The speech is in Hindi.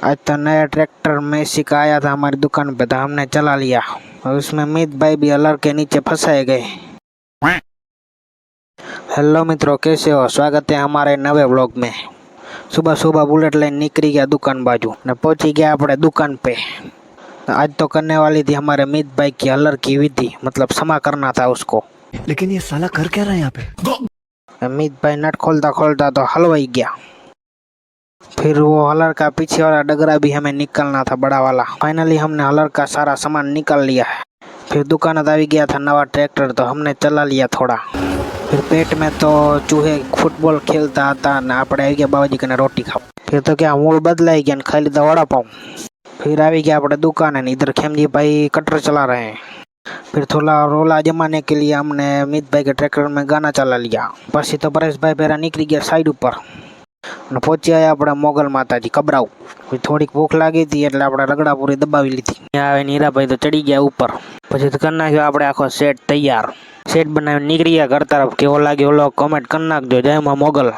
आज तो नया ट्रैक्टर मैजिक आया था हमारी दुकान पे, तो हमने चला लिया और उसमें अमित भाई भी अलर के नीचे फंसाए गए। हेलो मित्रों, कैसे हो? स्वागत है हमारे नवे व्लॉग में। सुबह सुबह बुलेट लाइन निकली गया दुकान बाजू ने पहुंची गया अपने दुकान पे। आज तो करने वाली थी हमारे अमित भाई की अलर की विधि, मतलब क्षमा करना था उसको। लेकिन ये साला कर क्या रहा है यहाँ पे? अमित भाई नट खोलता खोलता तो हलवाई गया। फिर वो हलर का पीछे वाला डगरा भी हमें निकालना था, बड़ा वाला। फाइनली हमने हलर का सारा सामान निकाल लिया है। फिर दुकान आ गया था नवा ट्रैक्टर, तो हमने चला लिया थोड़ा। फिर पेट में तो चूहे फुटबॉल खेलता था ने આપણે આવી ગયા બાવાજી કને રોટી ખાવ। फिर तो क्या मूड बदलाई गया, खाई लीधा वड़ा पाव। फिर आ गया अपने दुकान है, इधर खेमजी भाई कटर चला रहे हैं। फिर थोड़ा रोला जमाने के लिए हमने अमित भाई के ट्रैक्टर में गाना चला लिया। પછી तो परेश भाई पेरा निकली गया साइड ऊपर અને પહોંચી આવ્યા આપણે મોગલ માતાજી કબરાઉ। થોડીક ભૂખ લાગી હતી એટલે આપણે રગડાપુરી દબાવી લીધી। ત્યાં આવે નીરાભાઈ તો ચડી ગયા ઉપર। પછી તો કરી નાખ્યો આપણે આખો સેટ તૈયાર। સેટ બનાવીને નીકળી ગયા ઘર તરફ। કેવો લાગ્યો વ્લોગ કમેન્ટ કરી નાખજો। જય માં મોગલ।